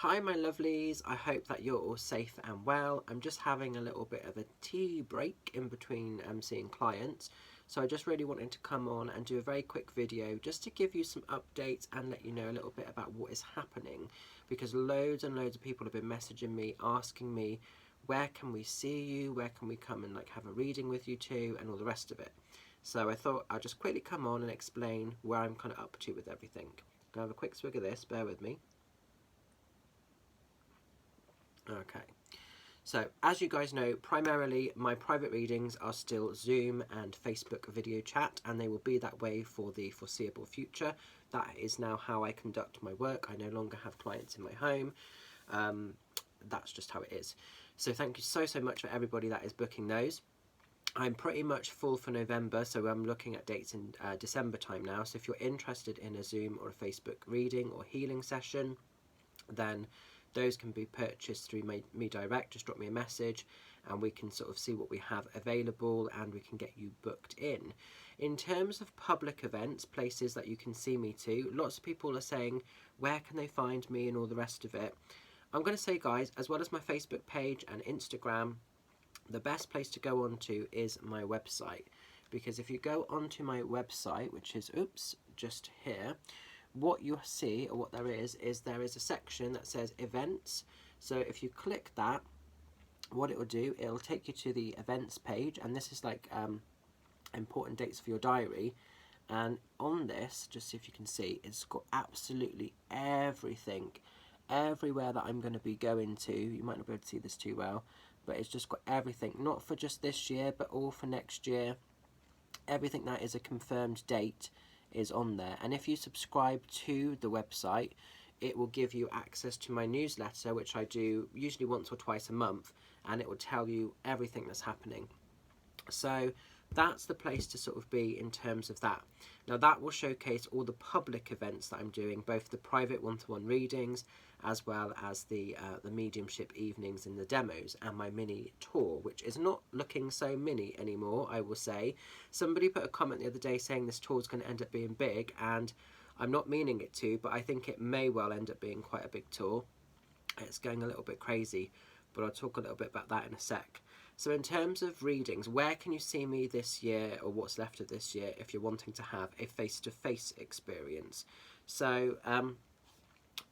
Hi my lovelies, I hope that you're all safe and well. I'm just having a little bit of a tea break in between seeing clients. So I just really wanted to come on and do a very quick video just to give you some updates and let you know a little bit about what is happening, because loads and loads of people have been messaging me, asking me, where can we see you, where can we come and like have a reading with you too, and all the rest of it. So I thought I'll just quickly come on and explain where I'm kind of up to with everything. Gonna have a quick swig of this, bear with me. Okay, so as you guys know, primarily my private readings are still Zoom and Facebook video chat, and they will be that way for the foreseeable future. That is now how I conduct my work. I no longer have clients in my home. That's just how it is. So thank you so much for everybody that is booking those. I'm pretty much full for November, so I'm looking at dates in December time now. So if you're interested in a Zoom or a Facebook reading or healing session, then those can be purchased through me direct. Just drop me a message and we can sort of see what we have available and we can get you booked in. In terms of public events, places that you can see me to, lots of people are saying where can they find me and all the rest of it. I'm going to say, guys, as well as my Facebook page and Instagram, the best place to go on to is my website, because if you go onto my website, which is just here, what you see, or what there is there is a section that says events. So if you click that, what it will do, it'll take you to the events page, and this is like important dates for your diary. And on this, just see if you can see, it's got absolutely everything, everywhere that I'm going to be going to. You might not be able to see this too well, but it's just got everything, not for just this year, but all for next year. Everything that is a confirmed date is on there, and if you subscribe to the website, it will give you access to my newsletter, which I do usually once or twice a month, and it will tell you everything that's happening. So that's the place to sort of be in terms of that. Now that will showcase all the public events that I'm doing, both the private one-to-one readings as well as the mediumship evenings and the demos, and my mini tour, which is not looking so mini anymore, I will say. Somebody put a comment the other day saying this tour is going to end up being big, and I'm not meaning it to, but I think it may well end up being quite a big tour. It's going a little bit crazy, but I'll talk a little bit about that in a sec. So in terms of readings, where can you see me this year, or what's left of this year, if you're wanting to have a face-to-face experience? So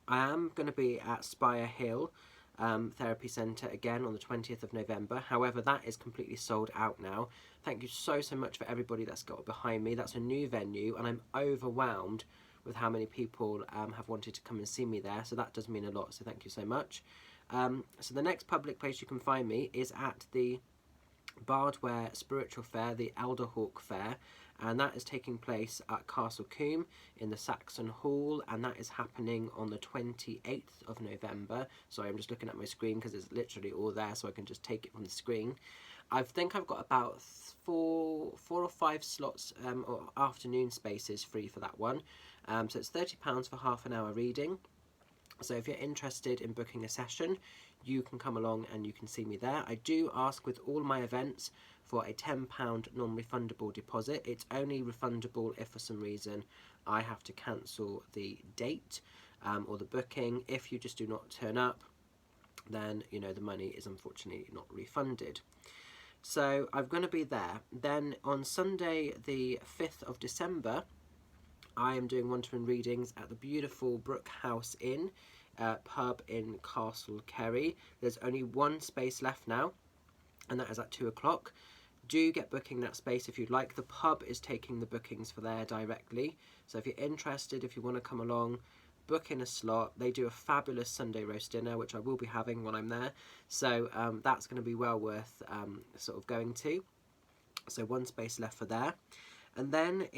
I am going to be at Spire Hill Therapy Centre again on the 20th of November. However, that is completely sold out now. Thank you so much for everybody that's got behind me. That's a new venue, and I'm overwhelmed with how many people have wanted to come and see me there. So that does mean a lot, so thank you so much. So the next public place you can find me is at the Bardware Spiritual Fair, the Elderhawk Fair, and that is taking place at Castle Combe in the Saxon Hall, and that is happening on the 28th of November. Sorry, I'm just looking at my screen because it's literally all there, so I can just take it from the screen. I think I've got about four or five slots or afternoon spaces free for that one. So it's £30 for half an hour reading. So if you're interested in booking a session, you can come along and you can see me there. I do ask with all my events for a £10 non-refundable deposit. It's only refundable if for some reason I have to cancel the date or the booking. If you just do not turn up, then you know the money is unfortunately not refunded. So I'm going to be there. Then on Sunday the 5th of December, I am doing one-to-one readings at the beautiful Brook House Inn pub in Castle Kerry. There's only one space left now, and that is at 2 o'clock. Do get booking that space if you'd like. The pub is taking the bookings for there directly, so if you're interested, if you want to come along, book in a slot. They do a fabulous Sunday roast dinner, which I will be having when I'm there, so that's going to be well worth sort of going to. So one space left for there. And then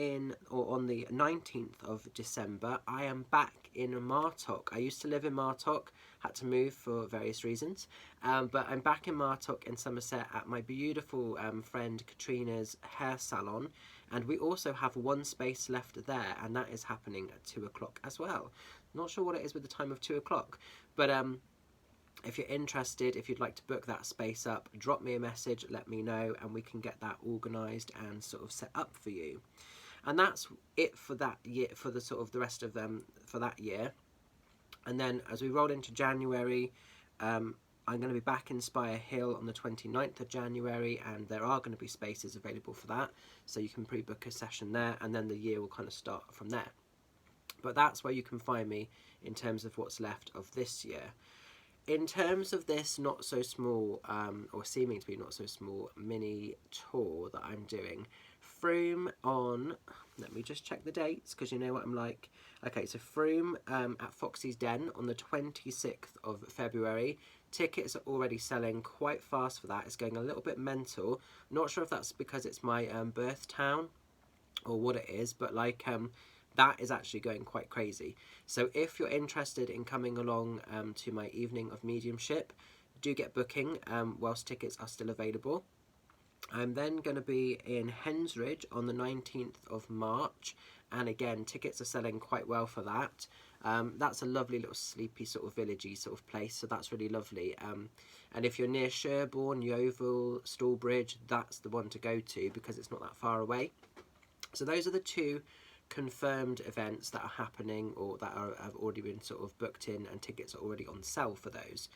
on the 19th of December, I am back in Martock. I used to live in Martock, had to move for various reasons, but I'm back in Martock in Somerset at my beautiful friend Katrina's hair salon, and we also have one space left there, and that is happening at 2 o'clock as well. Not sure what it is with the time of 2 o'clock, but if you're interested, if you'd like to book that space up, drop me a message, let me know, and we can get that organised and sort of set up for you. And that's it for that year, for the sort of the rest of them for that year. And then as we roll into January, I'm going to be back in Spire Hill on the 29th of January, and there are going to be spaces available for that, so you can pre-book a session there, and then the year will kind of start from there. But that's where you can find me in terms of what's left of this year. In terms of this not so small, or seeming to be not so small, mini tour that I'm doing, Froome on, let me just check the dates because you know what I'm like. Okay, so Froome at Foxys Den on the 26th of February. Tickets are already selling quite fast for that. It's going a little bit mental. Not sure if that's because it's my birth town or what it is, but like that is actually going quite crazy. So if you're interested in coming along to my evening of mediumship, do get booking whilst tickets are still available. I'm then going to be in Hens Ridge on the 19th of March, and again tickets are selling quite well for that. That's a lovely little sleepy sort of villagey sort of place, so that's really lovely. And if you're near Sherborne, Yeovil, Stallbridge, that's the one to go to because it's not that far away. So those are the two confirmed events that are happening or that have already been sort of booked in, and tickets are already on sale for those.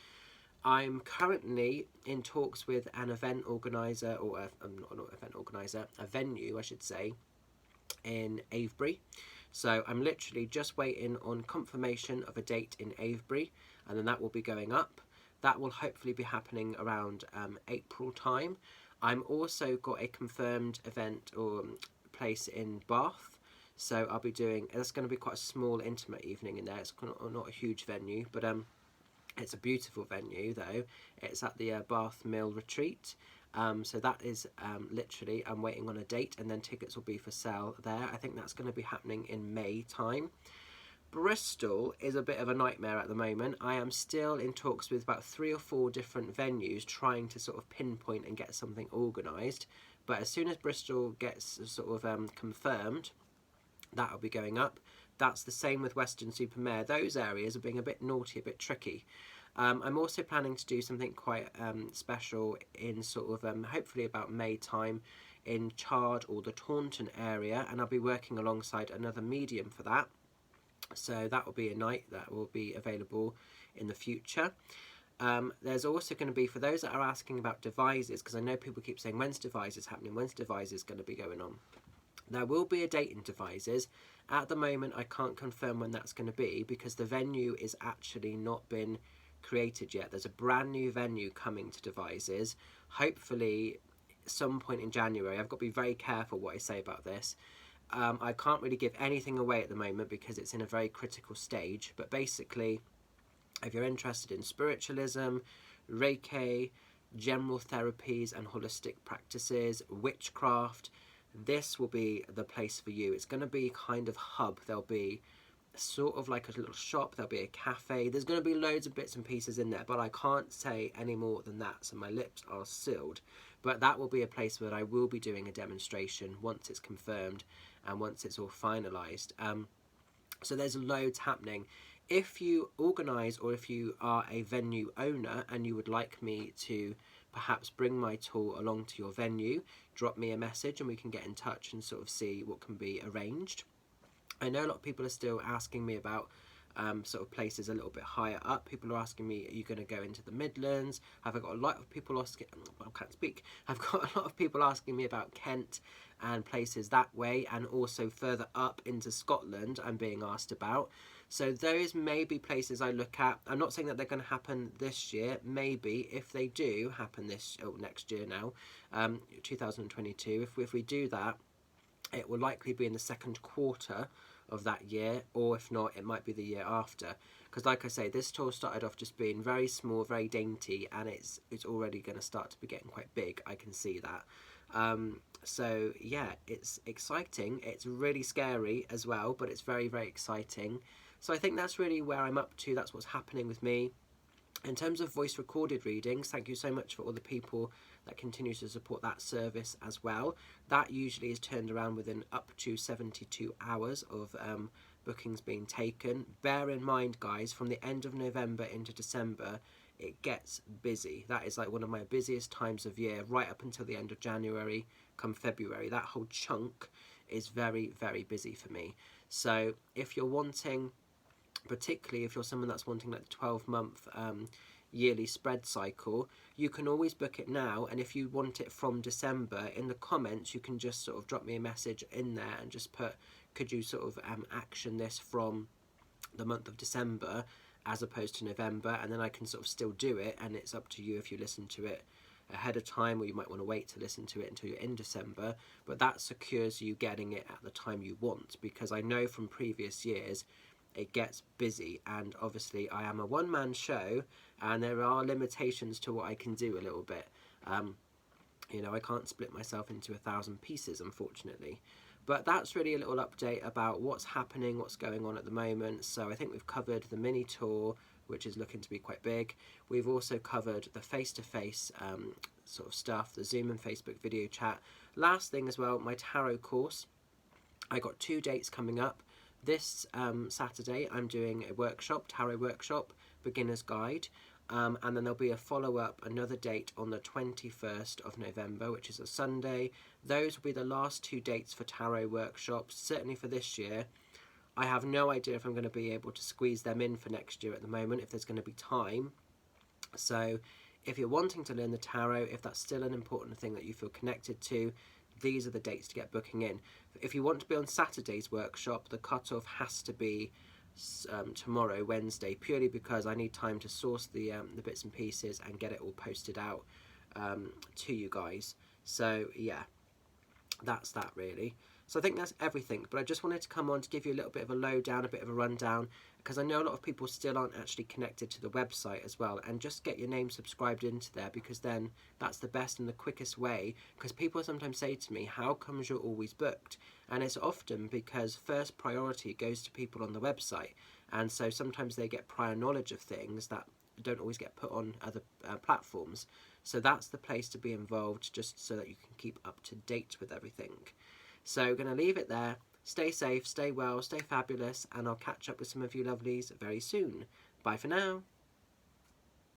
I'm currently in talks with an event organiser, or not an event organiser, a venue I should say, in Avebury. So I'm literally just waiting on confirmation of a date in Avebury, and then that will be going up. That will hopefully be happening around April time. I'm also got a confirmed event or place in Bath. So I'll be doing, that's going to be quite a small intimate evening in there. It's not a huge venue, but it's a beautiful venue though. It's at the Bath Mill Retreat. So that is literally, I'm waiting on a date, and then tickets will be for sale there. I think that's going to be happening in May time. Bristol is a bit of a nightmare at the moment. I am still in talks with about 3 or 4 different venues trying to sort of pinpoint and get something organised. But as soon as Bristol gets sort of confirmed, that'll be going up. That's the same with Weston-super-Mare. Those areas are being a bit naughty, a bit tricky. I'm also planning to do something quite special in sort of hopefully about May time in Chard or the Taunton area, and I'll be working alongside another medium for that. So that will be a night that will be available in the future. There's also going to be, for those that are asking about devices, because I know people keep saying when's devices happening, when's devices going to be going on. There will be a date in Devices. At the moment, I can't confirm when that's going to be because the venue is actually not been created yet. There's a brand new venue coming to Devices, hopefully some point in January. I've got to be very careful what I say about this. I can't really give anything away at the moment because it's in a very critical stage, but basically, if you're interested in spiritualism, Reiki, general therapies and holistic practices, witchcraft, this will be the place for you. It's going to be kind of hub. There'll be sort of like a little shop, there'll be a cafe, there's going to be loads of bits and pieces in there, but I can't say any more than that, so my lips are sealed. But that will be a place where I will be doing a demonstration once it's confirmed and once it's all finalised. So there's loads happening. If you organise, or if you are a venue owner and you would like me to perhaps bring my tour along to your venue, drop me a message and we can get in touch and sort of see what can be arranged. I know a lot of people are still asking me about sort of places a little bit higher up. People are asking me, are you going to go into the Midlands? I've got a lot of people asking, I can't speak. I've got a lot of people asking me about Kent and places that way, and also further up into Scotland I'm being asked about. So those may be places I look at. I'm not saying that they're going to happen this year. Maybe if they do happen next year now, 2022, if we do that, it will likely be in the second quarter of that year, or if not, it might be the year after. Because like I say, this tour started off just being very small, very dainty, and it's already going to start to be getting quite big. I can see that. So yeah, it's exciting. It's really scary as well, but it's very, very exciting. So I think that's really where I'm up to. That's what's happening with me. In terms of voice recorded readings, thank you so much for all the people that continue to support that service as well. That usually is turned around within up to 72 hours of bookings being taken. Bear in mind, guys, from the end of November into December, it gets busy. That is like one of my busiest times of year, right up until the end of January, come February. That whole chunk is very, very busy for me. So if you're wanting particularly if you're someone that's wanting like the 12-month yearly spread cycle, you can always book it now. And if you want it from December, in the comments you can just sort of drop me a message in there and just put, could you sort of action this from the month of December as opposed to November, and then I can sort of still do it. And it's up to you if you listen to it ahead of time, or you might want to wait to listen to it until you're in December, but that secures you getting it at the time you want, because I know from previous years it gets busy, and obviously I am a one-man show and there are limitations to what I can do a little bit. You know, I can't split myself into 1,000 pieces, unfortunately. But that's really a little update about what's happening, what's going on at the moment. So I think we've covered the mini tour, which is looking to be quite big. We've also covered the face-to-face sort of stuff, the Zoom and Facebook video chat. Last thing as well, my tarot course. I got 2 dates coming up. This Saturday I'm doing a workshop, tarot workshop, beginner's guide. And then there'll be a follow-up, another date on the 21st of November, which is a Sunday. Those will be the last 2 dates for tarot workshops, certainly for this year. I have no idea if I'm going to be able to squeeze them in for next year at the moment, if there's going to be time. So if you're wanting to learn the tarot, if that's still an important thing that you feel connected to, these are the dates to get booking in. If you want to be on Saturday's workshop, the cutoff has to be tomorrow, Wednesday, purely because I need time to source the bits and pieces and get it all posted out to you guys. So yeah, that's that really. So I think that's everything, but I just wanted to come on to give you a little bit of a lowdown, a bit of a rundown, because I know a lot of people still aren't actually connected to the website as well, and just get your name subscribed into there, because then that's the best and the quickest way, because people sometimes say to me, how comes you're always booked? And it's often because first priority goes to people on the website, and so sometimes they get prior knowledge of things that don't always get put on other platforms. So that's the place to be involved, just so that you can keep up to date with everything. So I'm going to leave it there. Stay safe, stay well, stay fabulous, and I'll catch up with some of you lovelies very soon. Bye for now.